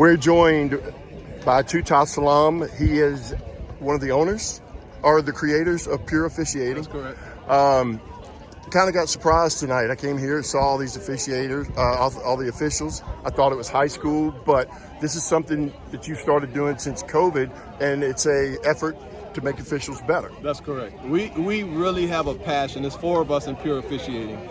We're joined by Tuta Salaam. He is one of the owners or the creators of Pure Officiating. That's correct. Kind of got surprised tonight. I came here, saw all these officiators, all the officials. I thought it was high school, but this is something that you started doing since COVID, and it's a effort to make officials better. That's correct. We really have a passion. There's 4 of us in Pure Officiating.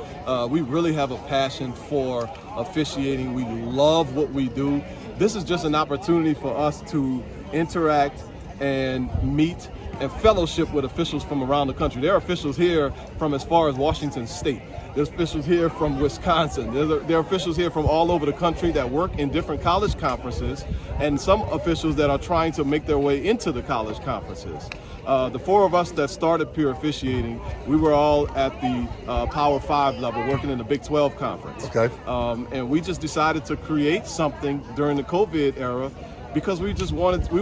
We really have a passion for officiating. We love what we do. This is just an opportunity for us to interact and meet and fellowship with officials from around the country. There are officials here from as far as Washington State. There's officials here from Wisconsin. There are officials here from all over the country that work in different college conferences, and some officials that are trying to make their way into the college conferences. The 4 of us that started Pure Officiating, we were all at the Power 5 level, working in the Big 12 conference. Okay. And we just decided to create something during the COVID era because we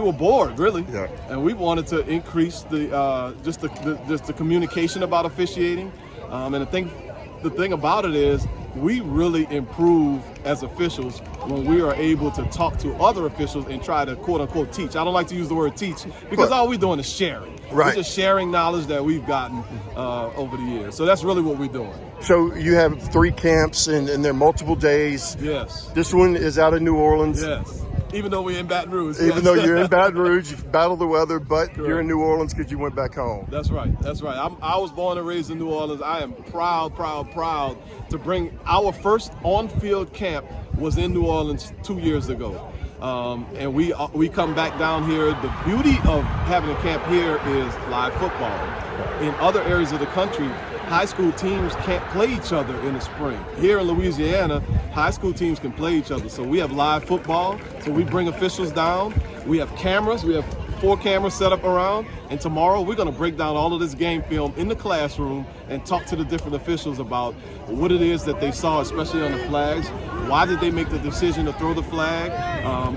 were bored, really. Yeah. And we wanted to increase the communication about officiating. And the thing about it is, we really improve as officials when we are able to talk to other officials and try to quote unquote teach. I don't like to use the word teach because all we're doing is sharing. Right. We're just sharing knowledge that we've gotten over the years. So that's really what we're doing. So you have 3 camps and they're multiple days. Yes. This one is out of New Orleans. Yes. Even though we're in Baton Rouge. Even though you're in Baton Rouge, you've battled the weather, but Correct. You're in New Orleans because you went back home. That's right. That's right. I was born and raised in New Orleans. I am proud to bring our first on-field camp was in New Orleans 2 years ago. And we come back down here. The beauty of having a camp here is live football. In other areas of the country, high school teams can't play each other in the spring. Here in Louisiana, high school teams can play each other. So we have live football. So we bring officials down. We have cameras. We have 4 cameras set up around. And tomorrow we're going to break down all of this game film in the classroom and talk to the different officials about what it is that they saw, especially on the flags. Why did they make the decision to throw the flag?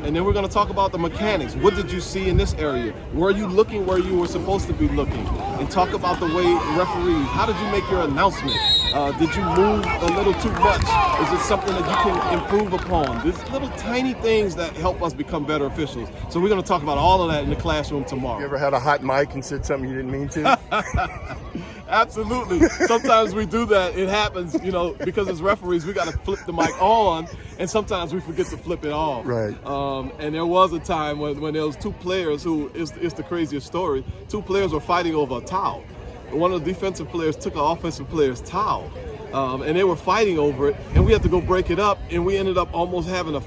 And then we're going to talk about the mechanics. What did you see in this area? Were you looking where you were supposed to be looking? And talk about the way referees, how did you make your announcement? Did you move a little too much? Is it something that you can improve upon? There's little tiny things that help us become better officials. So we're going to talk about all of that in the classroom tomorrow. You ever had a hot mic and said something you didn't mean to? Absolutely. Sometimes we do that. It happens, because as referees, we got to flip the mic on, and sometimes we forget to flip it off. Right. And there was a time when there was 2 players who is the craziest story. 2 players were fighting over a towel. One of the defensive players took an offensive player's towel, and they were fighting over it, and we had to go break it up, and we ended up almost having a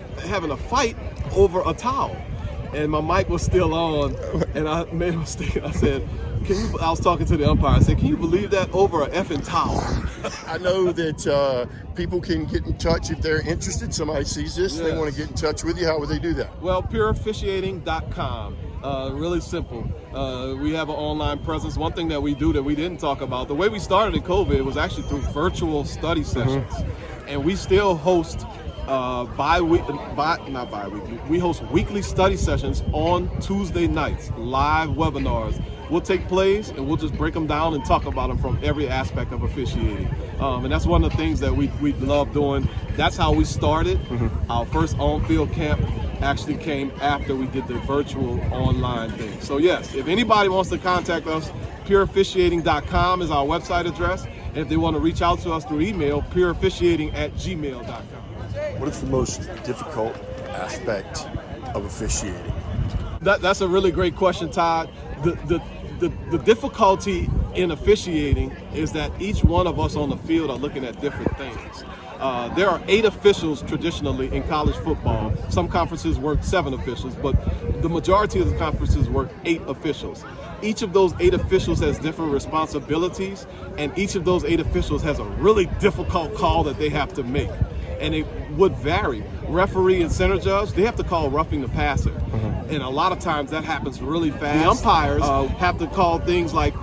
fight over a towel. And my mic was still on, and I made a mistake. I said, I was talking to the umpire. I said, can you believe that, over a effing towel? I know that people can get in touch if they're interested. Somebody sees this, They want to get in touch with you. How would they do that? Well, pureofficiating.com. Really simple. We have an online presence. One thing that we do that we didn't talk about, the way we started in COVID was actually through virtual study sessions. And we still host we host weekly study sessions on Tuesday nights, live webinars. We'll take plays and we'll just break them down and talk about them from every aspect of officiating. And that's one of the things that we love doing. That's how we started. Our first on-field camp actually came after we did the virtual online thing. So yes, if anybody wants to contact us, pureofficiating.com is our website address. And if they want to reach out to us through email, pureofficiating@gmail.com. What is the most difficult aspect of officiating? That's a really great question, Todd. The difficulty in officiating is that each one of us on the field are looking at different things. There are 8 officials traditionally in college football. Some conferences work 7 officials, but the majority of the conferences work 8 officials. Each of those 8 officials has different responsibilities, and each of those 8 officials has a really difficult call that they have to make. And it would vary. Referee and center judge, they have to call roughing the passer. And a lot of times that happens really fast. The umpires have to call things like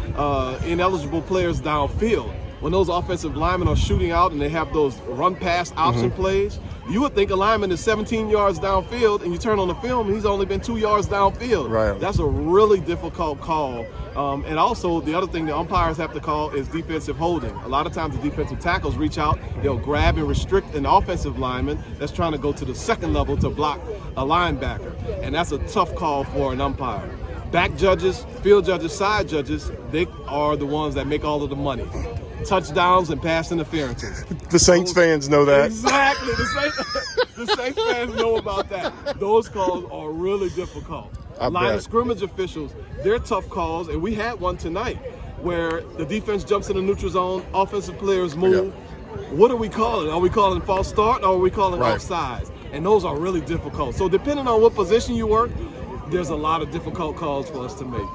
ineligible players downfield. when those offensive linemen are shooting out and they have those run pass option plays, you would think a lineman is 17 yards downfield, and you turn on the film and he's only been 2 yards downfield. Right. That's a really difficult call. And also the other thing the umpires have to call is defensive holding. A lot of times the defensive tackles reach out, they'll grab and restrict an offensive lineman that's trying to go to the second level to block a linebacker. And that's a tough call for an umpire. Back judges, field judges, side judges, they are the ones that make all of the money. Touchdowns and pass interferences. The Saints fans know that. Exactly. The Saints fans know about that. Those calls are really difficult. Line of scrimmage officials, they're tough calls, and we had one tonight where the defense jumps in the neutral zone, offensive players move. What are we calling? Are we calling false start or are we calling offsides? And those are really difficult. So depending on what position you work, there's a lot of difficult calls for us to make.